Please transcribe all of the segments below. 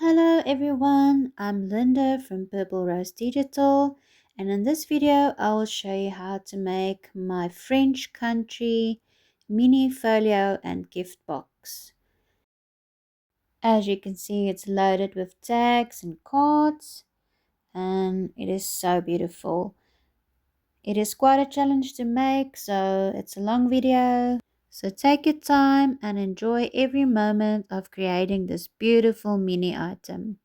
Hello everyone, I'm Linda from Purple Rose Digital, and in this video I will show you how to make my French country mini folio and gift box. As you can see, it's loaded with tags and cards and it is so beautiful. It is quite a challenge to make, so it's a long video. So take your time and enjoy every moment of creating this beautiful mini item.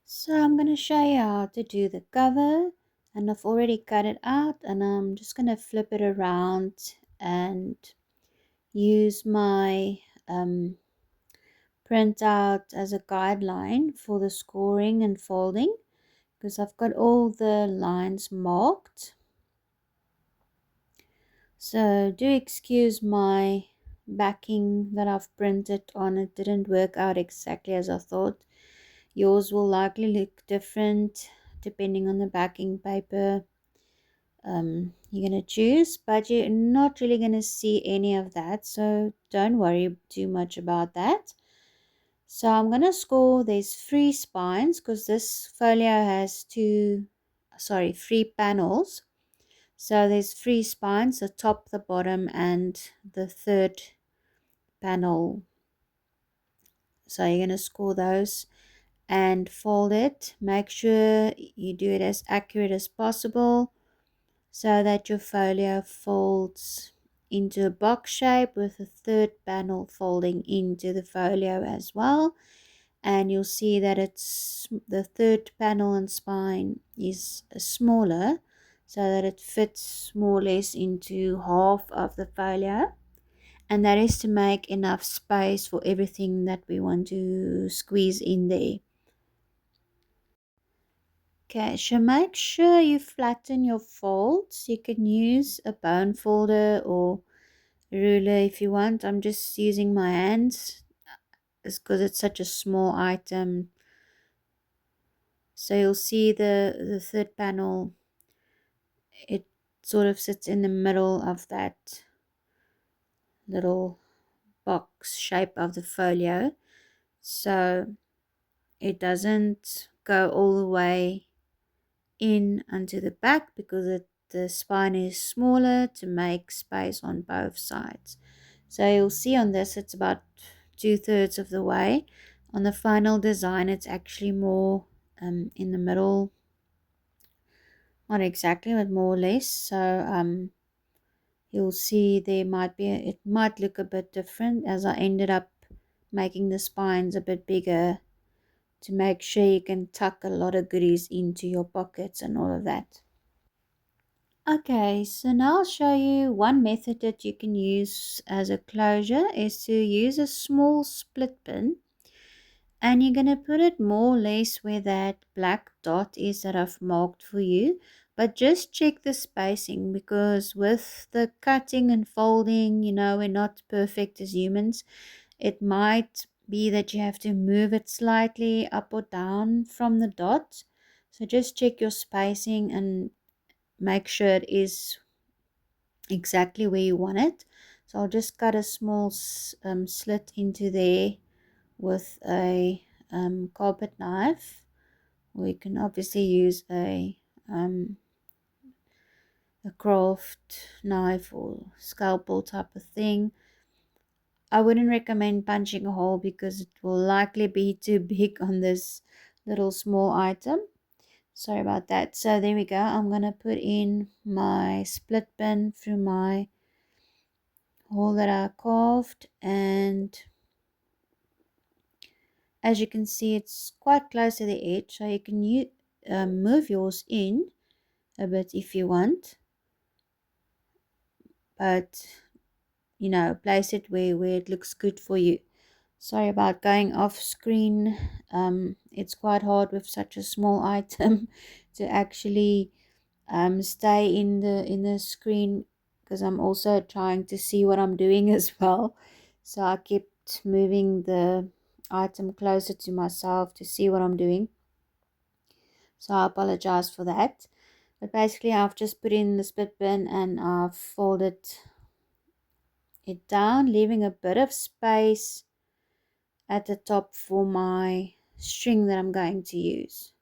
So I'm going to show you how to do the cover, and I've already cut it out, and I'm just going to flip it around and use my printout as a guideline for the scoring and folding, because I've got all the lines marked. So do excuse my backing that I've printed on. It didn't work out exactly as I thought. Yours will likely look different depending on the backing paper you're going to choose, but you're not really going to see any of that, so don't worry too much about that. So I'm going to score there's 3 spines because this folio has three panels. So there's 3 spines, the top, the bottom, and the third panel. So you're going to score those and fold it. Make sure you do it as accurate as possible so that your folio folds into a box shape with the third panel folding into the folio as well. And you'll see that it's the third panel and spine is smaller so that it fits more or less into half of the folio, and that is to make enough space for everything that we want to squeeze in there. Okay, so make sure you flatten your folds. You can use a bone folder or a ruler if you want. I'm just using my hands because it's such a small item. So you'll see the third panel, it sort of sits in the middle of that little box shape of the folio. So it doesn't go all the way in onto the back because the spine is smaller to make space on both sides. So you'll see on this it's about 2/3 of the way. On the final design it's actually more in the middle, not exactly but more or less. So you'll see there might be it might look a bit different as I ended up making the spines a bit bigger to make sure you can tuck a lot of goodies into your pockets and all of that. Okay, so now I'll show you one method that you can use as a closure is to use a small split pin, and you're going to put it more or less where that black dot is that I've marked for you, but just check the spacing because with the cutting and folding, we're not perfect as humans. It might be that you have to move it slightly up or down from the dot, so just check your spacing and make sure it is exactly where you want it. So I'll just cut a small slit into there with a carpet knife, or you can obviously use a craft knife or scalpel type of thing. I wouldn't recommend punching a hole because it will likely be too big on this little small item. Sorry about that. So there we go. I'm going to put in my split pin through my hole that I carved, and as you can see it's quite close to the edge, so you can move yours in a bit if you want, but place it where it looks good for you. Sorry about going off screen. It's quite hard with such a small item to actually stay in the screen because I'm also trying to see what I'm doing as well. So I kept moving the item closer to myself to see what I'm doing. So I apologize for that. But basically I've just put in the split bin and I've folded it down, leaving a bit of space at the top for my string that I'm going to use.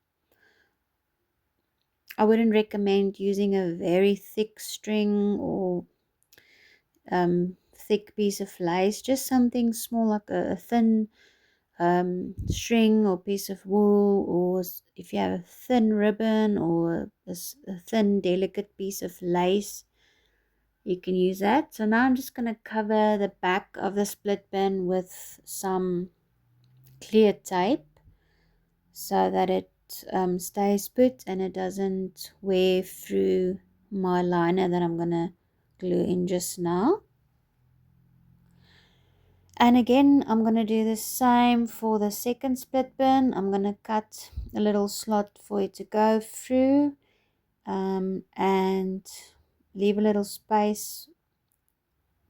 I wouldn't recommend using a very thick string or thick piece of lace, just something small like a thin string or piece of wool, or if you have a thin ribbon or a thin delicate piece of lace, you can use that. So now I'm just going to cover the back of the split bin with some clear tape so that it stays put and it doesn't wear through my liner that I'm going to glue in just now. And again, I'm going to do the same for the second split bin. I'm going to cut a little slot for it to go through and leave a little space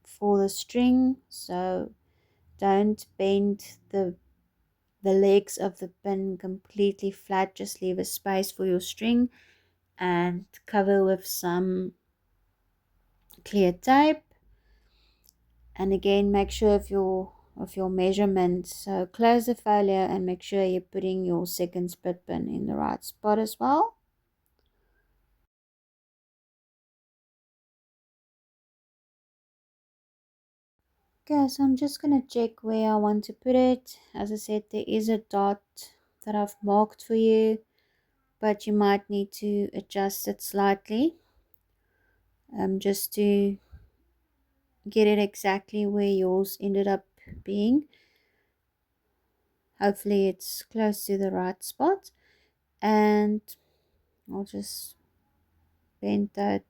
for the string. So don't bend the legs of the bin completely flat. Just leave a space for your string and cover with some clear tape. And again, make sure of your measurements. So close the folio and make sure you're putting your second split bin in the right spot as well. Okay, so I'm just going to check where I want to put it. As I said, there is a dot that I've marked for you, but you might need to adjust it slightly just to get it exactly where yours ended up being. Hopefully it's close to the right spot, and I'll just bend that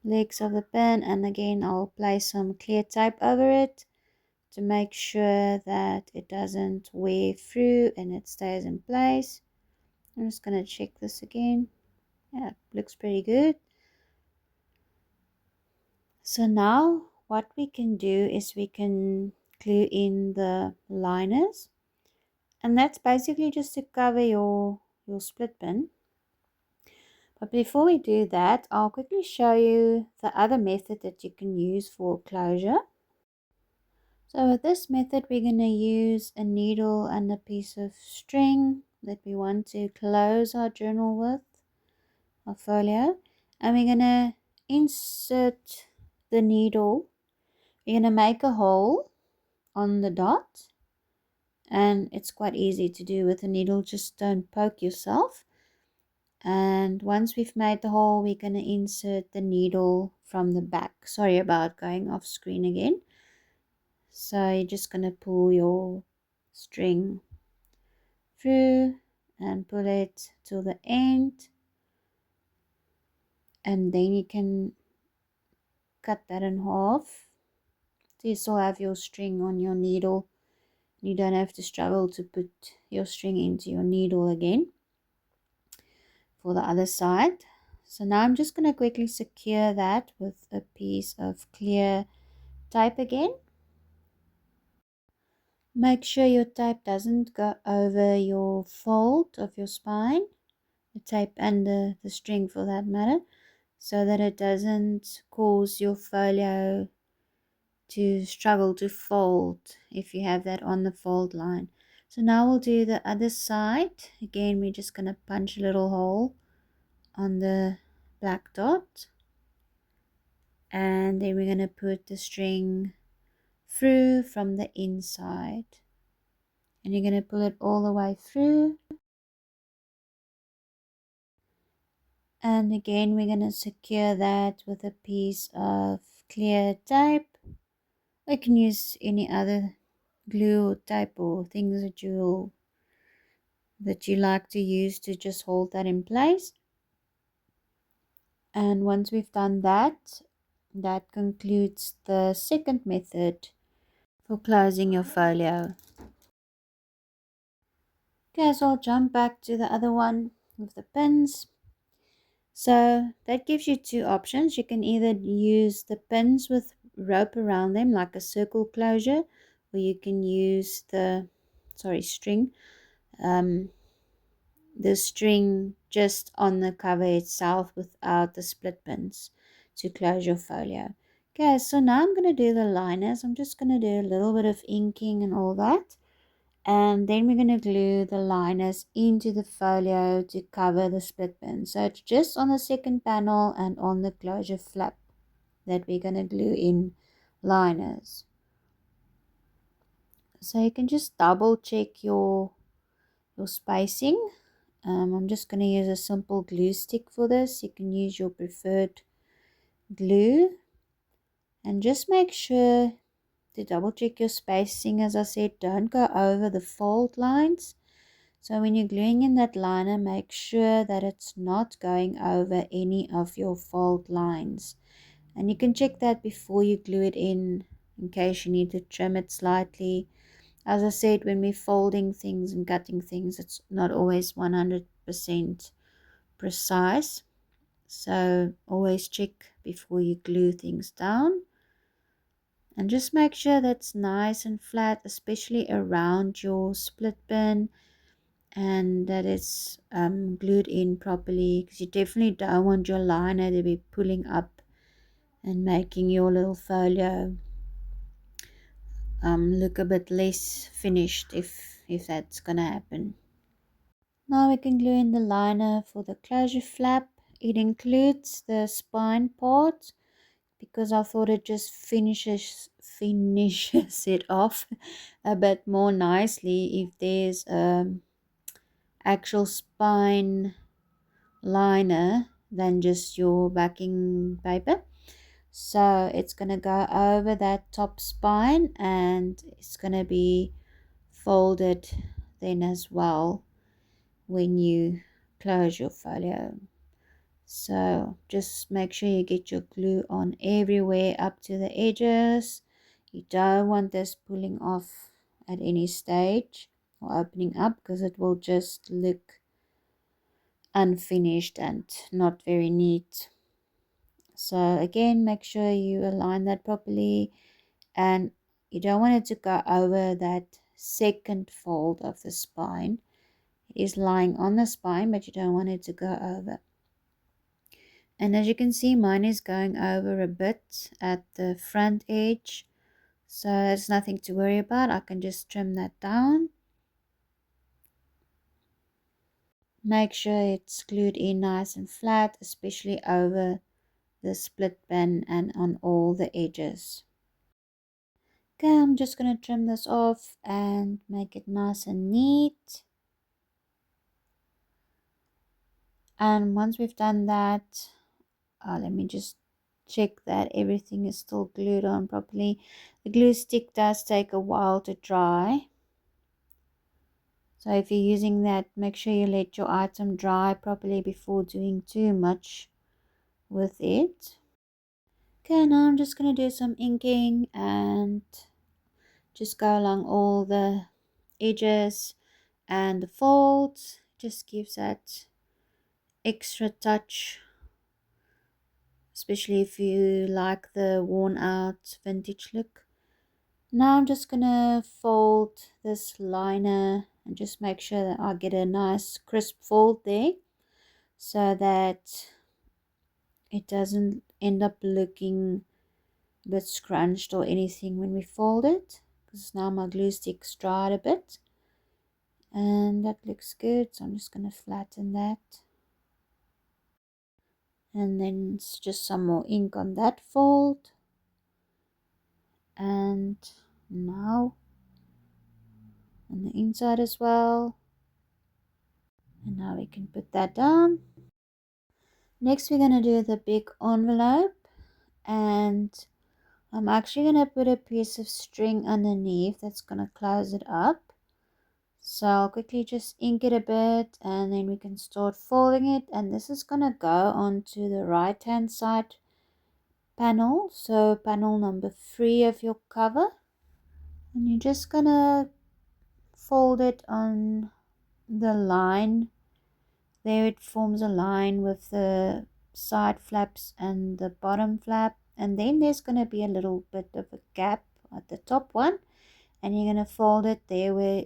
legs of the pen, and again I'll place some clear tape over it to make sure that it doesn't wear through and it stays in place. I'm just going to check this again. Yeah, looks pretty good. So now what we can do is we can glue in the liners, and that's basically just to cover your split bin. But before we do that, I'll quickly show you the other method that you can use for closure. So with this method, we're going to use a needle and a piece of string that we want to close our journal with, our folio. And we're going to insert the needle. We're going to make a hole on the dot. And it's quite easy to do with a needle, just don't poke yourself. And once we've made the hole, we're going to insert the needle from the back. Sorry about going off screen again. So you're just going to pull your string through and pull it to the end, and then you can cut that in half so you still have your string on your needle. You don't have to struggle to put your string into your needle again for the other side. So now I'm just going to quickly secure that with a piece of clear tape again. Make sure your tape doesn't go over your fold of your spine, the tape and the string for that matter, so that it doesn't cause your folio to struggle to fold if you have that on the fold line. So now we'll do the other side. Again, we're just going to punch a little hole on the black dot, and then we're going to put the string through from the inside, and you're going to pull it all the way through. And again, we're going to secure that with a piece of clear tape. I can use any other glue or tape or things that you like to use to just hold that in place. And once we've done that, that concludes the second method for closing your folio. Okay, so I'll jump back to the other one with the pins. So that gives you two options. You can either use the pins with rope around them like a circle closure, or you can use string, the string just on the cover itself without the split pins to close your folio. Okay, so now I'm going to do the liners. I'm just going to do a little bit of inking and all that. And then we're going to glue the liners into the folio to cover the split pin. So it's just on the second panel and on the closure flap that we're going to glue in liners. So you can just double check your spacing. I'm just going to use a simple glue stick for this. You can use your preferred glue, and just make sure to double check your spacing. As I said, don't go over the fold lines. So when you're gluing in that liner, make sure that it's not going over any of your fold lines. And you can check that before you glue it in case you need to trim it slightly. As I said, when we're folding things and cutting things, it's not always 100% precise. So always check before you glue things down. And just make sure that's nice and flat, especially around your split pin, and that it's glued in properly, because you definitely don't want your liner to be pulling up and making your little folio look a bit less finished if that's gonna happen. Now we can glue in the liner for the closure flap. It includes the spine part because I thought it just finishes it off a bit more nicely if there's actual spine liner than just your backing paper. So it's going to go over that top spine and it's going to be folded then as well when you close your folio. So just make sure you get your glue on everywhere up to the edges. You don't want this pulling off at any stage or opening up, because it will just look unfinished and not very neat. So again, make sure you align that properly, and you don't want it to go over that second fold of the spine. It is lying on the spine, but you don't want it to go over. And as you can see, mine is going over a bit at the front edge, so there's nothing to worry about. I can just trim that down. Make sure it's glued in nice and flat, especially over the split pin and on all the edges. Okay, I'm just going to trim this off and make it nice and neat. And once we've done that, let me just check that everything is still glued on properly. The glue stick does take a while to dry, so if you're using that, make sure you let your item dry properly before doing too much with it. Okay, now I'm just going to do some inking and just go along all the edges and the folds. Just gives that extra touch, especially if you like the worn out vintage look. Now I'm just gonna fold this liner and just make sure that I get a nice crisp fold there, so that it doesn't end up looking a bit scrunched or anything when we fold it, because now my glue stick's dried a bit and that looks good. So I'm just gonna flatten that, and then it's just some more ink on that fold. And now on the inside as well. And now we can put that down. Next we're going to do the big envelope, and I'm actually going to put a piece of string underneath that's going to close it up. So I'll quickly just ink it a bit and then we can start folding it. And this is going to go onto the right hand side panel, so panel number 3 of your cover. And you're just going to fold it on the line. There it forms a line with the side flaps and the bottom flap, and then there's going to be a little bit of a gap at the top one, and you're going to fold it there where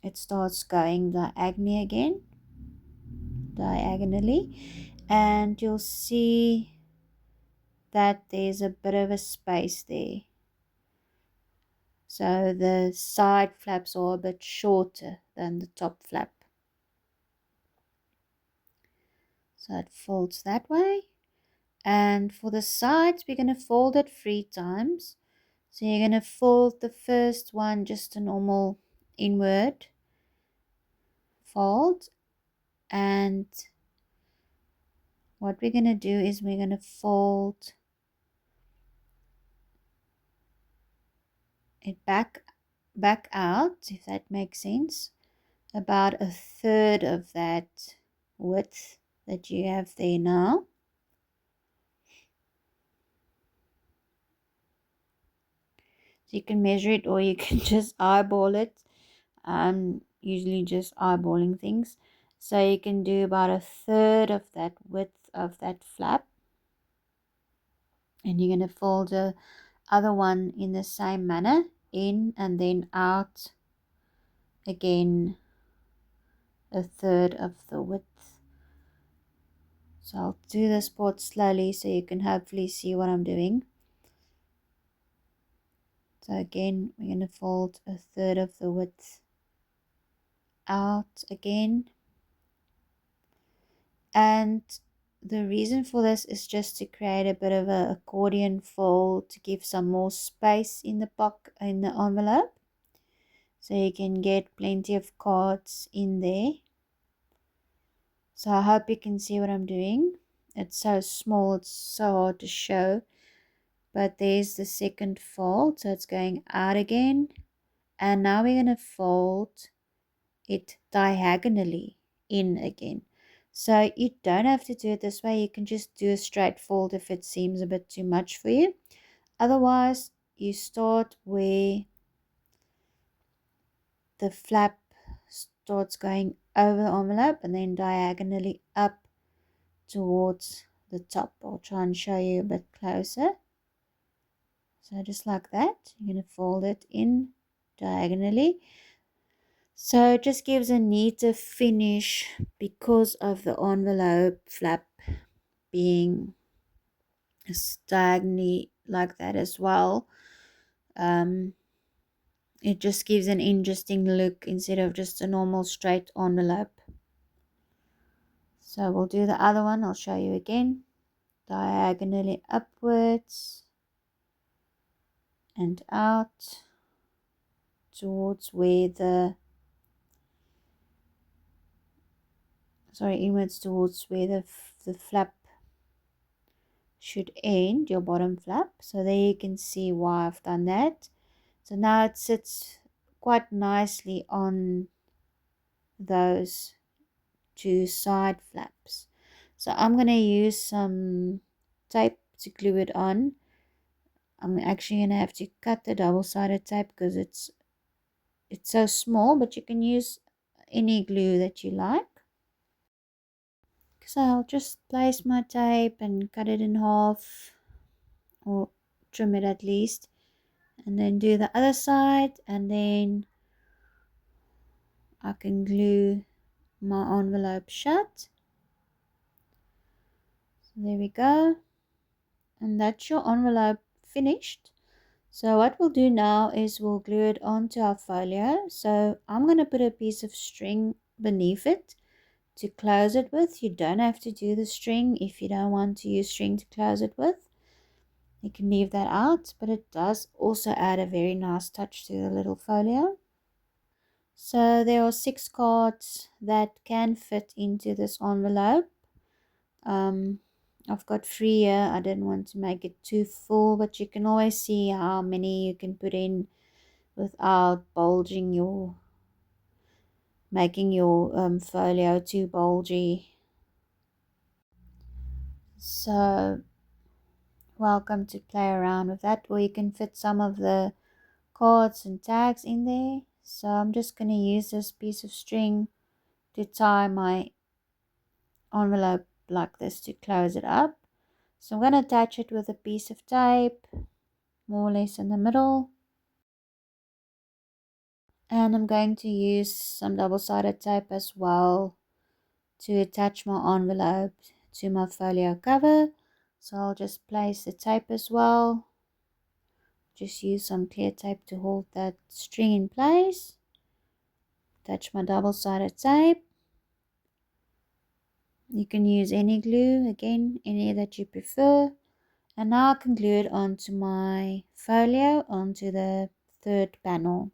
it starts going diagonally, and you'll see that there's a bit of a space there. So the side flaps are a bit shorter than the top flap. So it folds that way. And for the sides, we're going to fold it 3 times. So you're going to fold the first one just a normal inward fold. And what we're going to do is we're going to fold it back out, if that makes sense. About a third of that width that you have there now. So you can measure it or you can just eyeball it. I'm usually just eyeballing things. So you can do about a third of that width of that flap. And you're going to fold the other one in the same manner, in and then out again a third of the width. So I'll do this part slowly so you can hopefully see what I'm doing. So again, we're going to fold a third of the width out again. And the reason for this is just to create a bit of an accordion fold to give some more space in the in the envelope. So you can get plenty of cards in there. So I hope you can see what I'm doing. It's so small, it's so hard to show. But there's the second fold, so it's going out again. And now we're going to fold it diagonally in again. So you don't have to do it this way. You can just do a straight fold if it seems a bit too much for you. Otherwise, you start where the flap starts going over the envelope and then diagonally up towards the top. I'll try and show you a bit closer. So just like that, you're going to fold it in diagonally. So it just gives a neater finish because of the envelope flap being diagonally like that as well. It just gives an interesting look instead of just a normal straight envelope. So we'll do the other one. I'll show you again. Diagonally upwards and out towards where inwards towards where the flap should end, your bottom flap. So there you can see why I've done that. So now it sits quite nicely on those 2 side flaps. So I'm going to use some tape to glue it on. I'm actually going to have to cut the double-sided tape because it's so small, but you can use any glue that you like. So I'll just place my tape and cut it in half, or trim it at least, and then do the other side, and then I can glue my envelope shut. So there we go, and that's your envelope finished. So what we'll do now is we'll glue it onto our folio. So I'm going to put a piece of string beneath it to close it with. You don't have to do the string if you don't want to use string to close it with. You can leave that out, but it does also add a very nice touch to the little folio. So there are 6 cards that can fit into this envelope. I've got 3 here. I didn't want to make it too full, but you can always see how many you can put in without making your folio too bulgy. So welcome to play around with that, or you can fit some of the cards and tags in there. So I'm just going to use this piece of string to tie my envelope like this to close it up. So I'm going to attach it with a piece of tape, more or less in the middle. And I'm going to use some double-sided tape as well to attach my envelope to my folio cover. So I'll just place the tape as well. Just use some clear tape to hold that string in place. Attach my double-sided tape. You can use any glue, again, any that you prefer. And now I can glue it onto my folio, onto the third panel.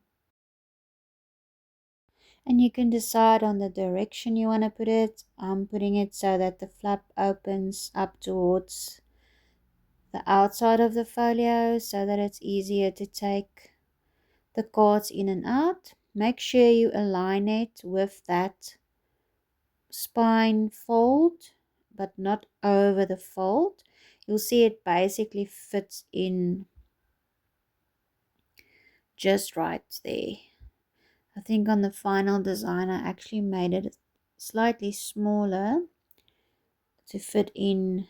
And you can decide on the direction you want to put it. I'm putting it so that the flap opens up towards the outside of the folio so that it's easier to take the cards in and out. Make sure you align it with that spine fold, but not over the fold. You'll see it basically fits in just right there. I think on the final design I actually made it slightly smaller to fit in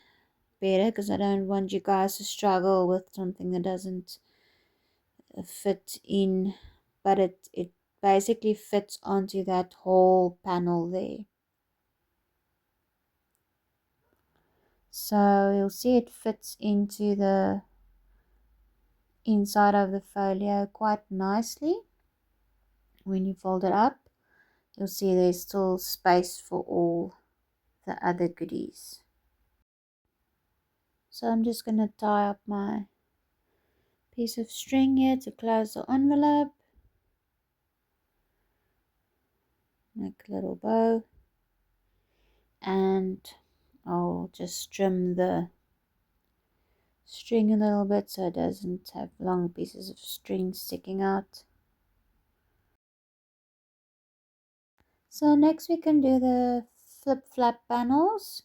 better, because I don't want you guys to struggle with something that doesn't fit in, but it basically fits onto that whole panel there. So you'll see it fits into the inside of the folio quite nicely. When you fold it up, you'll see there's still space for all the other goodies. So I'm just going to tie up my piece of string here to close the envelope. Make a little bow. And I'll just trim the string a little bit so it doesn't have long pieces of string sticking out. So next we can do the flip flap panels,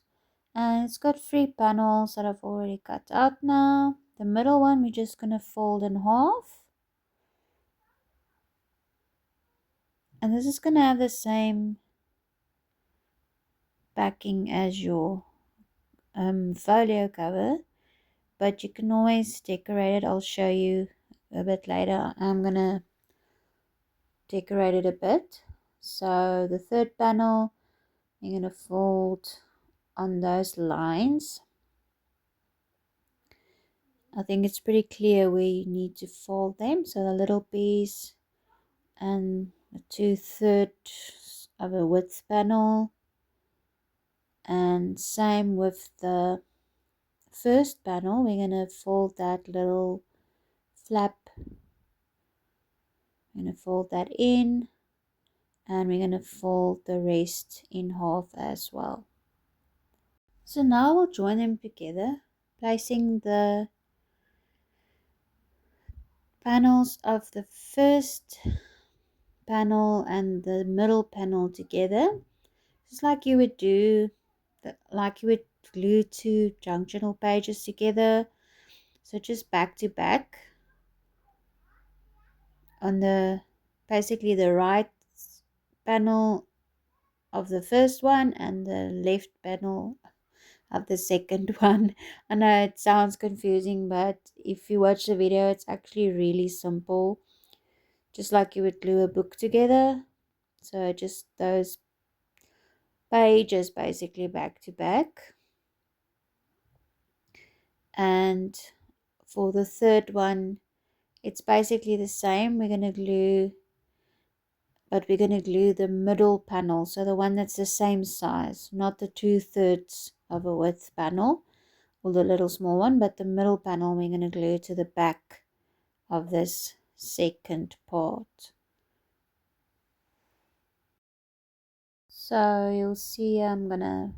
and it's got 3 panels that I've already cut out now. The middle one we're just going to fold in half, and this is going to have the same backing as your folio cover, but you can always decorate it. I'll show you a bit later. I'm going to decorate it a bit. So the third panel, you're going to fold on those lines. I think it's pretty clear where you need to fold them. So the little piece and the 2/3 of a width panel, and same with the first panel. We're going to fold that little flap. We're going to fold that in, and we're going to fold the rest in half as well. So now we'll join them together, placing the panels of the first panel and the middle panel together, just like you would do, like you would glue 2 junctional pages together. So just back to back on the basically the right panel of the first one and the left panel of the second one. I know it sounds confusing, but if you watch the video, it's actually really simple, just like you would glue a book together. So just those pages basically back to back. And for the third one, it's basically the same. We're going to glue, but we're going to glue the middle panel, so the one that's the same size, not the 2/3 of a width panel or the little small one, but the middle panel we're going to glue to the back of this second part. So you'll see I'm going to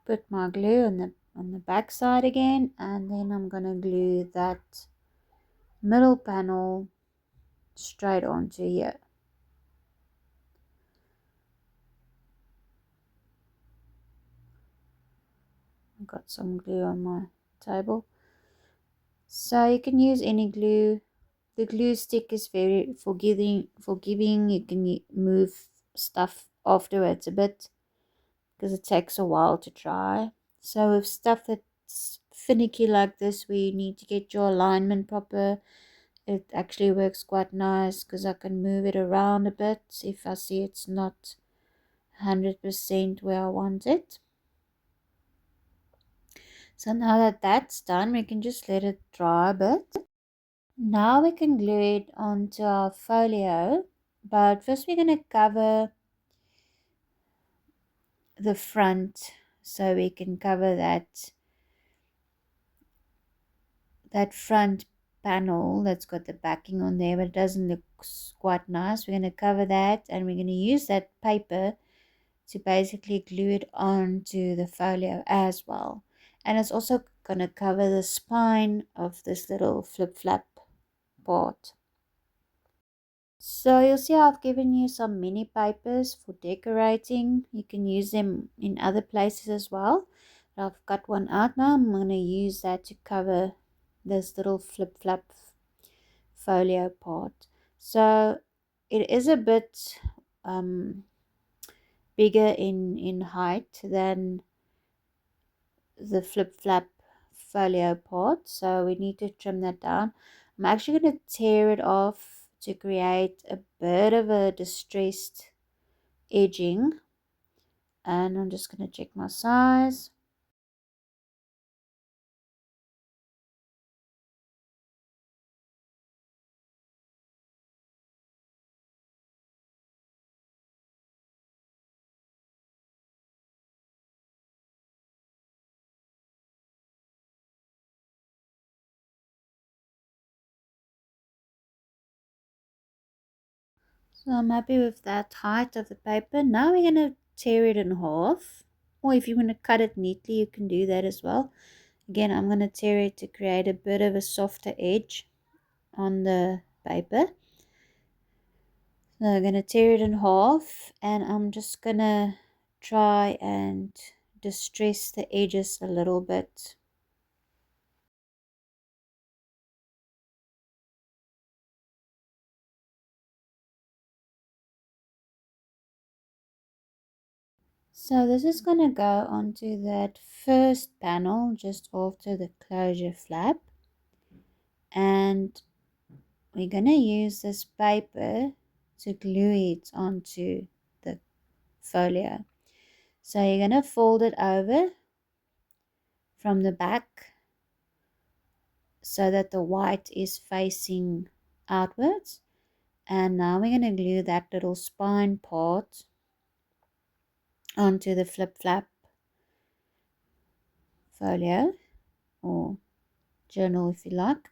put my glue on the back side again, and then I'm going to glue that middle panel straight onto here. I've got some glue on my table, so you can use any glue. The glue stick is very forgiving. You can move stuff afterwards a bit because it takes a while to dry. So with stuff that's finicky like this, where you need to get your alignment proper, it actually works quite nice because I can move it around a bit if I see it's not 100% where I want it. So now that that's done, we can just let it dry a bit. Now we can glue it onto our folio, but first we're going to cover the front, so we can cover that front panel that's got the backing on there, but it doesn't look quite nice. We're going to cover that, and we're going to use that paper to basically glue it onto the folio as well. And it's also going to cover the spine of this little flip-flap part. So you'll see I've given you some mini papers for decorating. You can use them in other places as well. But I've got one out now. I'm going to use that to cover this little flip-flap folio part. So it is a bit bigger in height than the flip-flap folio part, so we need to trim that down. I'm actually going to tear it off to create a bit of a distressed edging, and I'm just going to check my size. So I'm happy with that height of the paper. Now we're going to tear it in half, or if you want to cut it neatly, you can do that as well. Again, I'm going to tear it to create a bit of a softer edge on the paper. So I'm going to tear it in half, and I'm just going to try and distress the edges a little bit. So this is going to go onto that first panel just after the closure flap, and we're going to use this paper to glue it onto the folio. So you're going to fold it over from the back so that the white is facing outwards. And now we're going to glue that little spine part onto the flip-flap folio or journal if you like.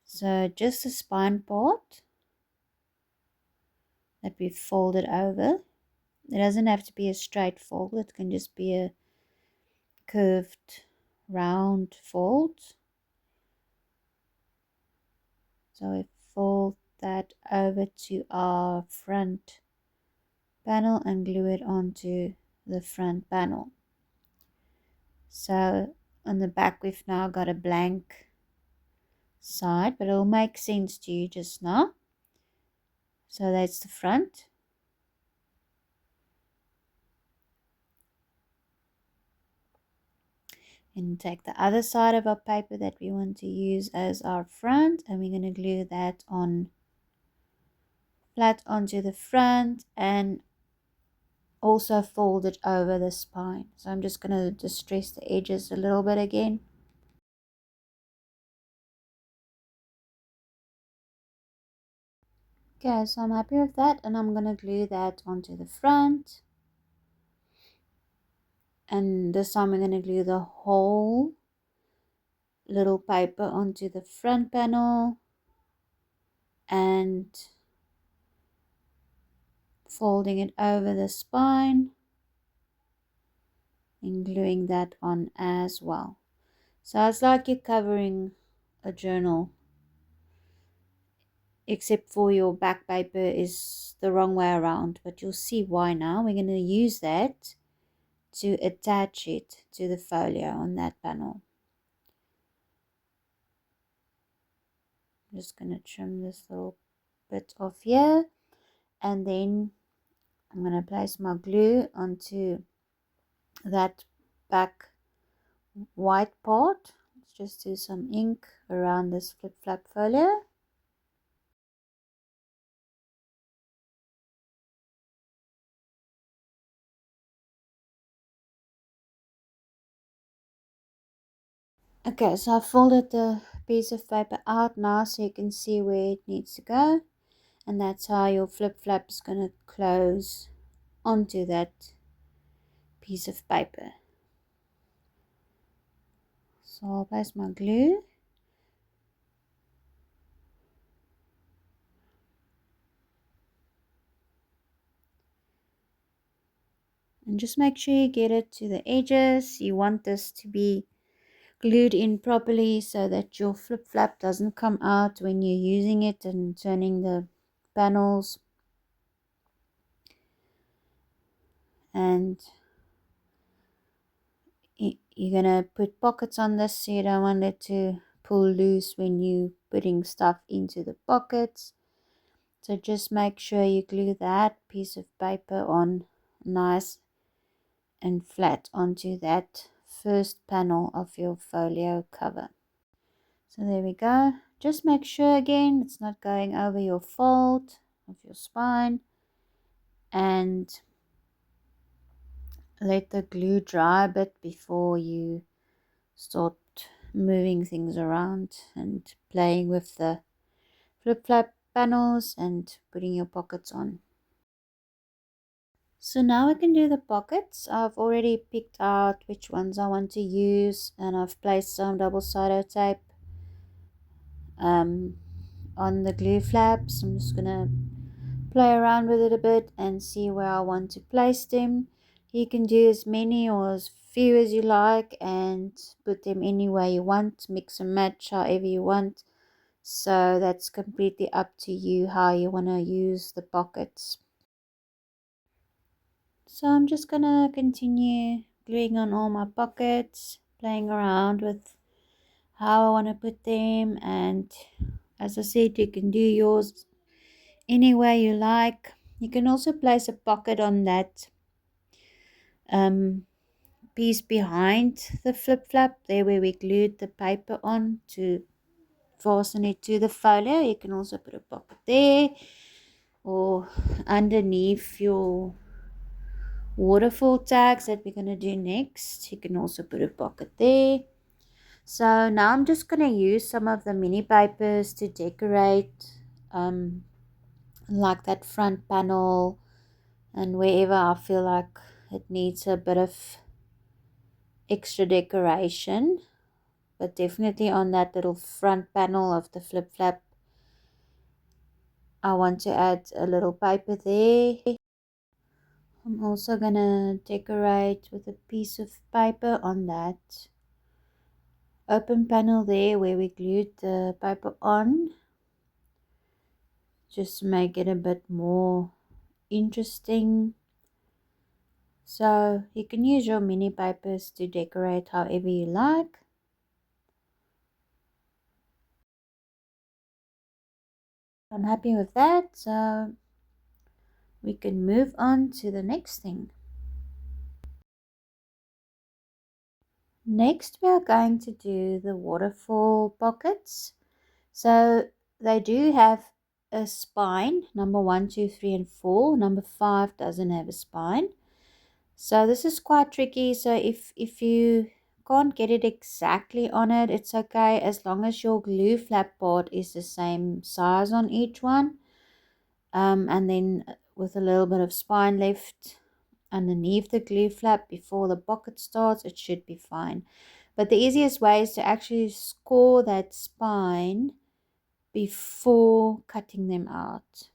So just the spine part that we've folded over. It doesn't have to be a straight fold. It can just be a curved round fold. So we fold that over to our front panel and glue it onto the front panel. So on the back we've now got a blank side, but it'll make sense to you just now. So that's the front. And take the other side of our paper that we want to use as our front, and we're going to glue that on flat onto the front and also fold it over the spine. So I'm just going to distress the edges a little bit again. Okay, so I'm happy with that, and I'm going to glue that onto the front. And this time I'm going to glue the whole little paper onto the front panel and folding it over the spine and gluing that on as well. So it's like you're covering a journal, except for your back paper is the wrong way around, but you'll see why now. We're going to use that to attach it to the folio on that panel. I'm just going to trim this little bit off here, and then I'm going to place my glue onto that back white part. Let's just do some ink around this flip-flap folio. Okay, so I folded the piece of paper out now so you can see where it needs to go. And that's how your flip flap is going to close onto that piece of paper. So I'll place my glue. And just make sure you get it to the edges. You want this to be glued in properly so that your flip flap doesn't come out when you're using it and turning the panels. And you're gonna put pockets on this so you don't want it to pull loose when you putting stuff into the pockets. So just make sure you glue that piece of paper on nice and flat onto that first panel of your folio cover. So there we go. Just make sure again it's not going over your fold of your spine, and let the glue dry a bit before you start moving things around and playing with the flip flap panels and putting your pockets on. So now I can do the pockets. I've already picked out which ones I want to use, and I've placed some double-sided tape on the glue flaps. I'm just gonna play around with it a bit and see where I want to place them. You can do as many or as few as you like and put them any way you want, mix and match however you want. So that's completely up to you how you want to use the pockets. So I'm just gonna continue gluing on all my pockets, playing around with how I want to put them, and as I said, you can do yours any way you like. You can also place a pocket on that piece behind the flip flap there where we glued the paper on to fasten it to the folio. You can also put a pocket there, or underneath your waterfall tags that we're going to do next, you can also put a pocket there. So now I'm just going to use some of the mini papers to decorate like that front panel and wherever I feel like it needs a bit of extra decoration. But definitely on that little front panel of the flip flap, I want to add a little paper there. I'm also gonna decorate with a piece of paper on that open panel there where we glued the paper on, just to make it a bit more interesting. So you can use your mini papers to decorate however you like. I'm happy with that, so we can move on to the next thing. Next we are going to do the waterfall pockets. So they do have a spine, number 1, 2, 3 and 4. Number 5 doesn't have a spine. So this is quite tricky. So if you can't get it exactly on it, it's okay as long as your glue flap part is the same size on each one. And then with a little bit of spine left underneath the glue flap before the pocket starts, it should be fine. But the easiest way is to actually score that spine before cutting them out,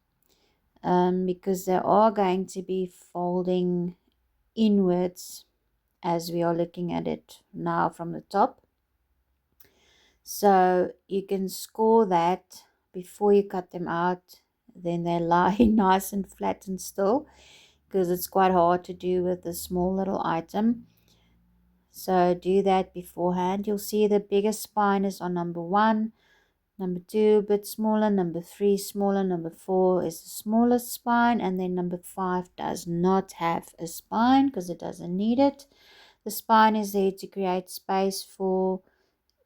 because they are going to be folding inwards as we are looking at it now from the top. So you can score that before you cut them out, then they lie nice and flat and still, because it's quite hard to do with a small little item. So do that beforehand. You'll see the biggest spine is on number 1, number 2 a bit smaller, number 3 smaller, number 4 is the smallest spine, and then number 5 does not have a spine because it doesn't need it. The spine is there to create space for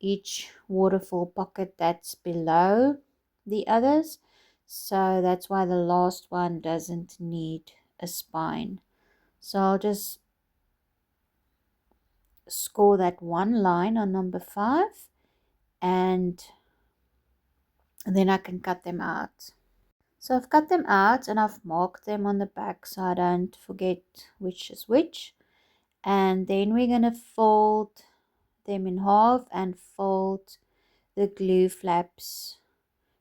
each waterfall pocket that's below the others. So that's why the last one doesn't need a spine. So I'll just score that one line on number 5, and then I can cut them out. So I've cut them out and I've marked them on the back so I don't forget which is which. And then we're going to fold them in half and fold the glue flaps.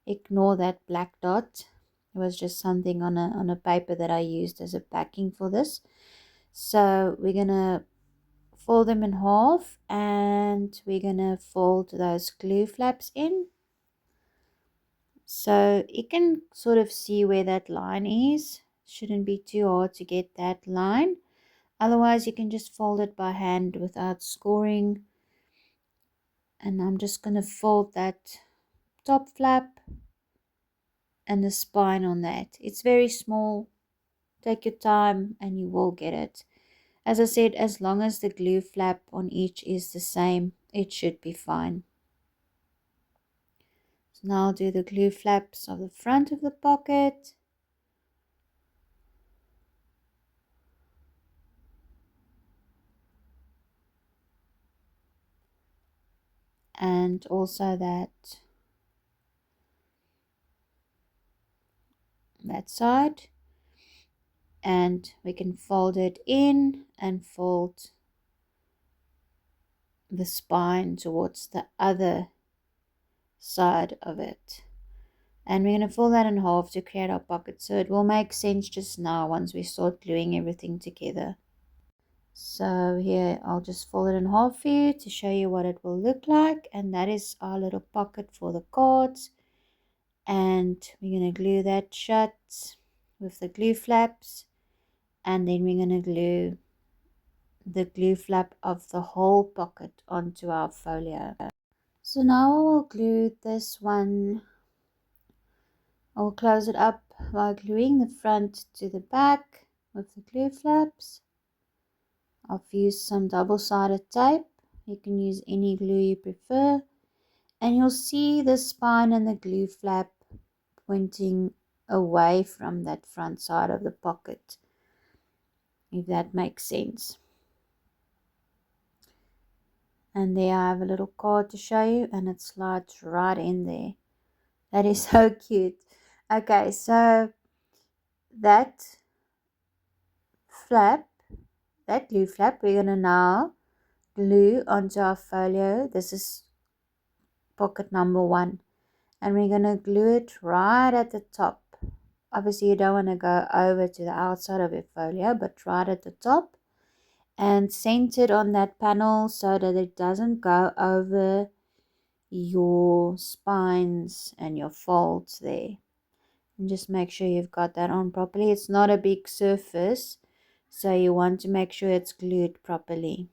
Ignore that black dot. It was just something on a paper that I used as a backing for this. So we're going to fold them in half and we're going to fold those glue flaps in. So you can sort of see where that line is. Shouldn't be too hard to get that line. Otherwise you can just fold it by hand without scoring. And I'm just going to fold that top flap and the spine on that. It's very small. Take your time and you will get it. As I said, as long as the glue flap on each is the same, it should be fine. So now I'll do the glue flaps of the front of the pocket. And also that side. And we can fold it in and fold the spine towards the other side of it. And we're going to fold that in half to create our pocket, so it will make sense just now once we start gluing everything together. So here I'll just fold it in half for you to show you what it will look like, and that is our little pocket for the cards. And we're going to glue that shut with the glue flaps, and then we're going to glue the glue flap of the whole pocket onto our folio. So now I will glue this one. I will close it up by gluing the front to the back with the glue flaps. I've used some double-sided tape. You can use any glue you prefer. And you'll see the spine and the glue flap pointing away from that front side of the pocket, if that makes sense. And there I have a little card to show you, and it slides right in there. That is so cute. Okay, so that flap, that glue flap, we're going to now glue onto our folio. This is pocket number 1. And we're going to glue it right at the top. Obviously you don't want to go over to the outside of your folio, but right at the top. And center it on that panel so that it doesn't go over your spines and your folds there. And just make sure you've got that on properly. It's not a big surface, so you want to make sure it's glued properly.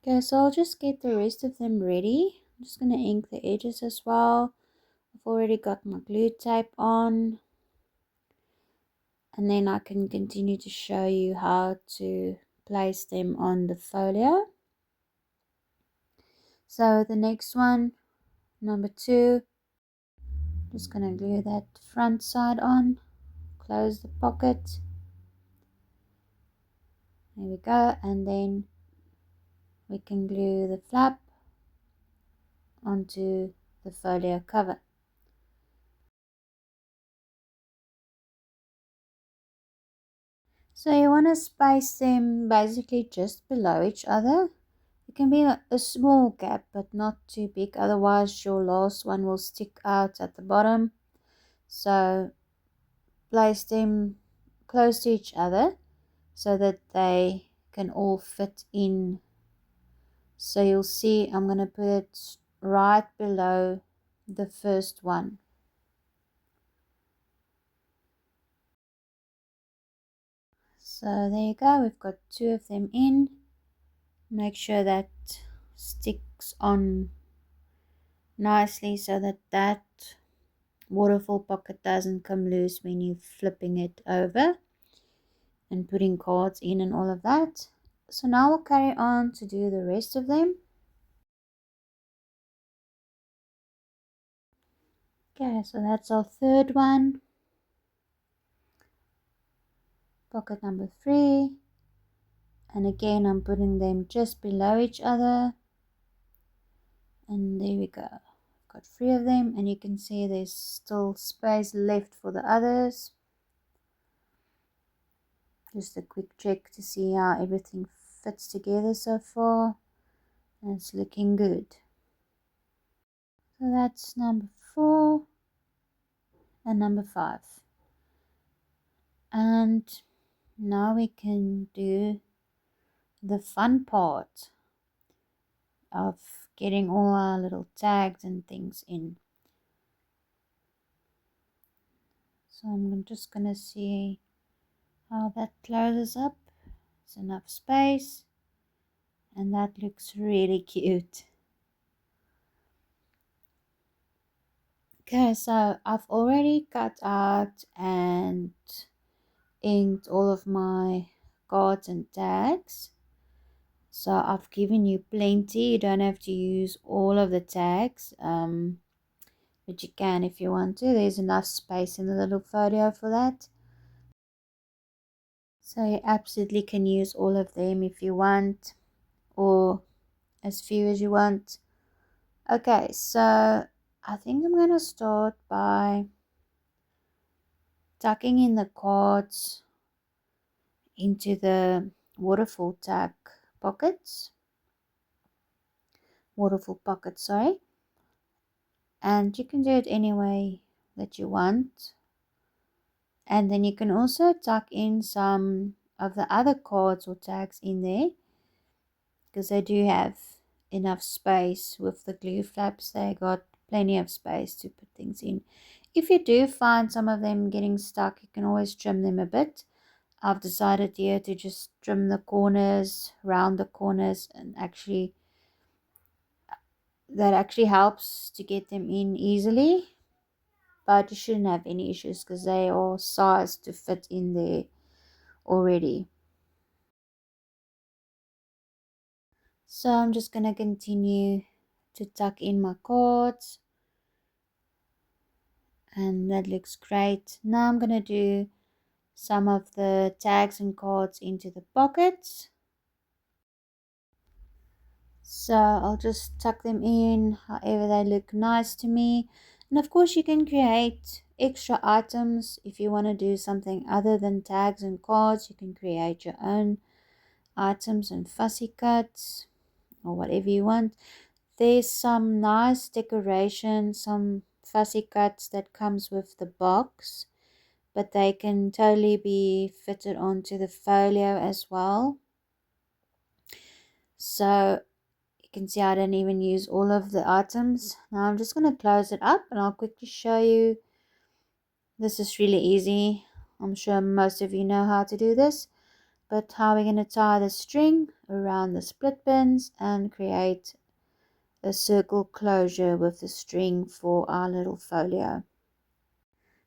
Okay, so I'll just get the rest of them ready. I'm just going to ink the edges as well. I've already got my glue tape on. And then I can continue to show you how to place them on the folio. So the next one, number 2, just going to glue that front side on, close the pocket. There we go, and then we can glue the flap onto the folio cover. So you want to space them basically just below each other. It can be a small gap, but not too big, otherwise your last one will stick out at the bottom. So place them close to each other so that they can all fit in. So you'll see I'm going to put it right below the first one. So there you go, we've got 2 of them in. Make sure that sticks on nicely so that that waterfall pocket doesn't come loose when you're flipping it over and putting cards in and all of that. So now we'll carry on to do the rest of them. Okay, so that's our third one. Pocket number 3. And again, I'm putting them just below each other. And there we go. Got 3 of them, and you can see there's still space left for the others. Just a quick check to see how everything fits together so far, and it's looking good. So that's number 4 and number 5. And now we can do the fun part of getting all our little tags and things in. So I'm just gonna see how that closes up. It's enough space, and that looks really cute. Okay, so I've already cut out and inked all of my cards and tags. So I've given you plenty. You don't have to use all of the tags, but you can if you want to. There's enough space in the little folio for that. So you absolutely can use all of them if you want, or as few as you want. Okay, so I think I'm going to start by tucking in the cards into the waterfall tag pockets. Waterfall pockets, sorry. And you can do it any way that you want. And then you can also tuck in some of the other cards or tags in there, because they do have enough space with the glue flaps. They got plenty of space to put things in. If you do find some of them getting stuck, you can always trim them a bit. I've decided here to just trim the corners, round the corners, and that actually helps to get them in easily. But you shouldn't have any issues because they are sized to fit in there already. So I'm just going to continue to tuck in my cards, and that looks great. Now I'm going to do some of the tags and cards into the pockets. So I'll just tuck them in however they look nice to me. And of course you can create extra items if you want to do something other than tags and cards. You can create your own items and fussy cuts or whatever you want. There's some nice decoration, some fussy cuts that comes with the box, but they can totally be fitted onto the folio as well. So you can see I didn't even use all of the items. Now I'm just going to close it up and I'll quickly show you. This is really easy. I'm sure most of you know how to do this. But how we're going to tie the string around the split pins and create a circle closure with the string for our little folio.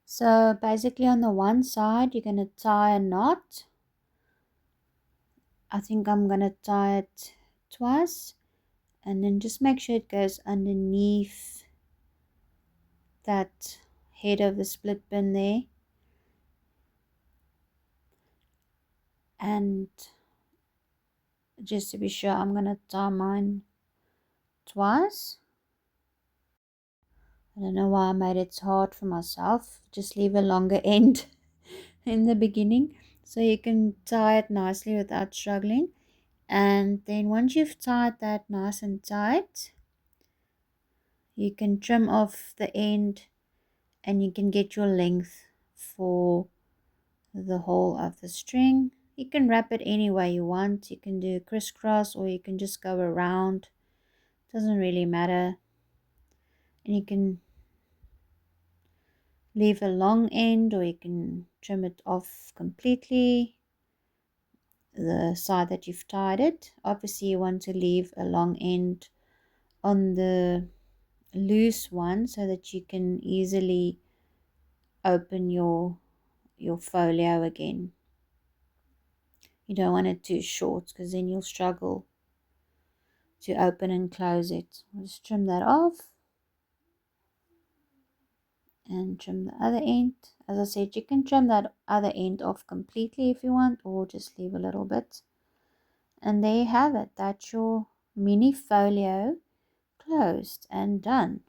So basically on the one side you're going to tie a knot. I think I'm going to tie it twice, and then just make sure it goes underneath that head of the split pin there. And just to be sure, I'm going to tie mine twice. I don't know why I made it hard for myself. Just leave a longer end in the beginning so you can tie it nicely without struggling. And then once you've tied that nice and tight, you can trim off the end and you can get your length for the whole of the string. You can wrap it any way you want. You can do crisscross or you can just go around. Doesn't really matter. And you can leave a long end or you can trim it off completely, the side that you've tied it. Obviously you want to leave a long end on the loose one so that you can easily open your folio again. You don't want it too short because then you'll struggle to open and close it. I'll just trim that off and trim the other end. As I said, you can trim that other end off completely if you want, or just leave a little bit. And there you have it. That's your mini folio closed and done.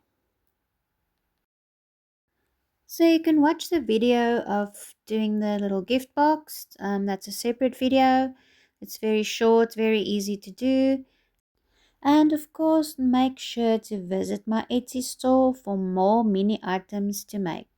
So you can watch the video of doing the little gift box. That's a separate video. It's very short, very easy to do. And of course, make sure to visit my Etsy store for more mini items to make.